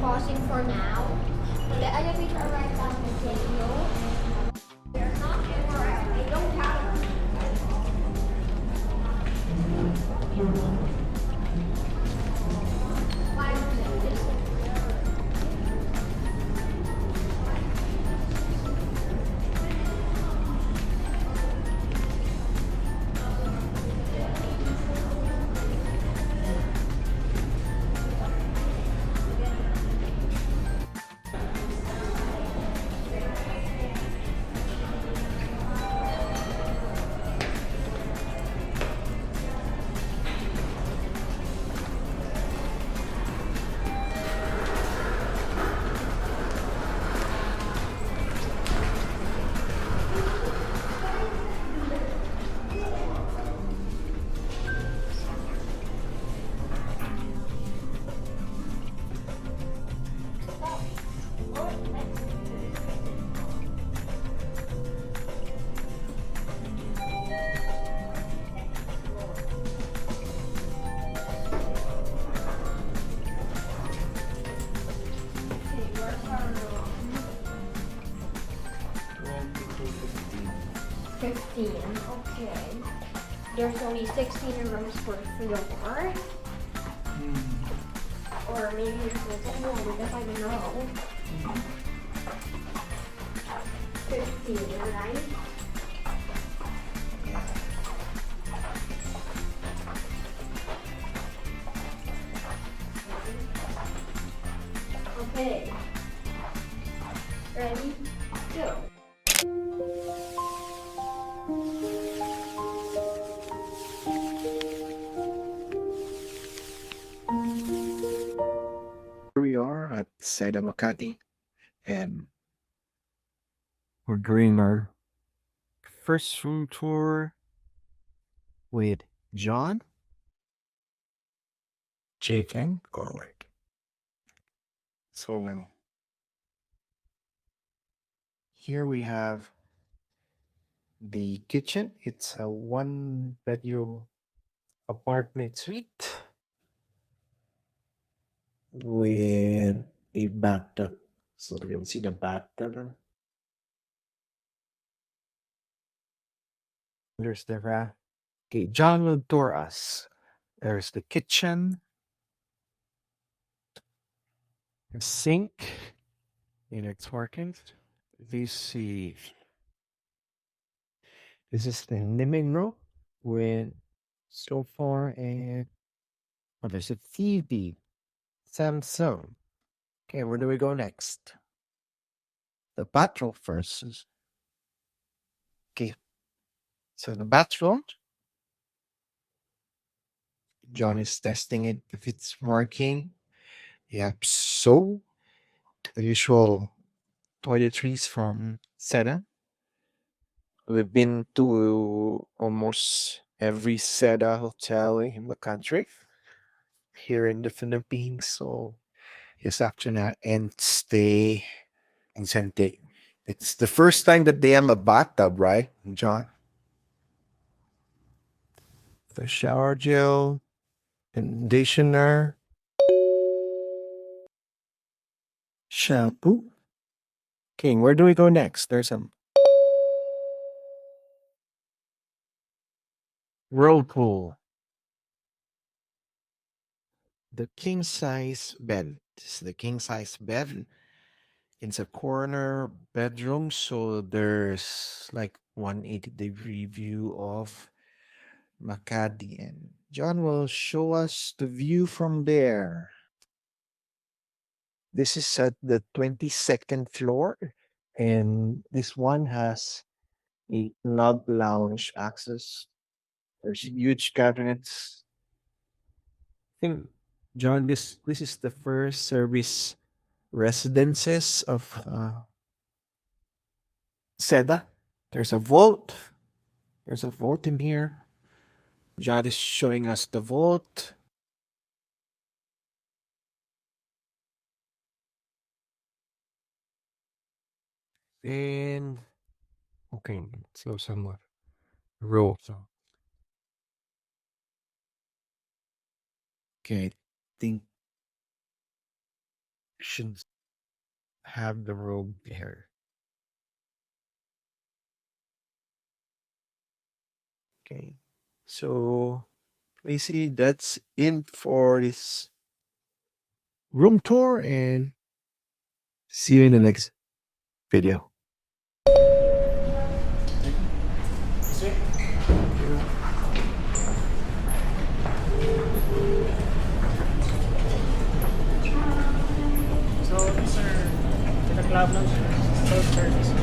pausing for now. When the elevator arrives, I will say no. They're not anywhere else. They don't have them. 5 minutes. Okay, where's our room? 15. Okay. There's only 16 rooms per floor. Or maybe there's more because I don't know. 15, right? Okay. Ready? Go. Here we are at Seda Makati, and We're doing our first room tour with John. Chicken garlic. So here we have the kitchen. It's a one-bedroom apartment suite with a bathtub. So you'll see the bathtub. There's the rack. Okay, John will tour us. There's the kitchen, the sink, and it's working. Let's see. This is the living room with sofa and there's a TV. Samsung. Okay, where do we go next? The bathroom first. Okay, so the bathroom. John is testing it if it's working. Yep, so the usual toiletries from Seda. We've been to almost every Seda hotel in the country here in the Philippines. So yes, after that and stay in Sente. It's the first time that they have a bathtub, right, John? The shower gel, conditioner, shampoo. King, where do we go next? There's a whirlpool. The king size bed. This is the king size bed. It's a corner bedroom, so there's like 180-degree view of Makati. And John will show us the view from there. This is at the 22nd floor, and this one has a log lounge access. There's huge cabinets. I think, John, this is the first service residences of Seda. There's a vault. There's a vault in here. John is showing us the vault. And okay, let's go somewhere. Row. So okay, I think should have the robe there. Okay. So basically that's it for this room tour, and see you in the next video. So, sir, the club lang, sir. Self-service.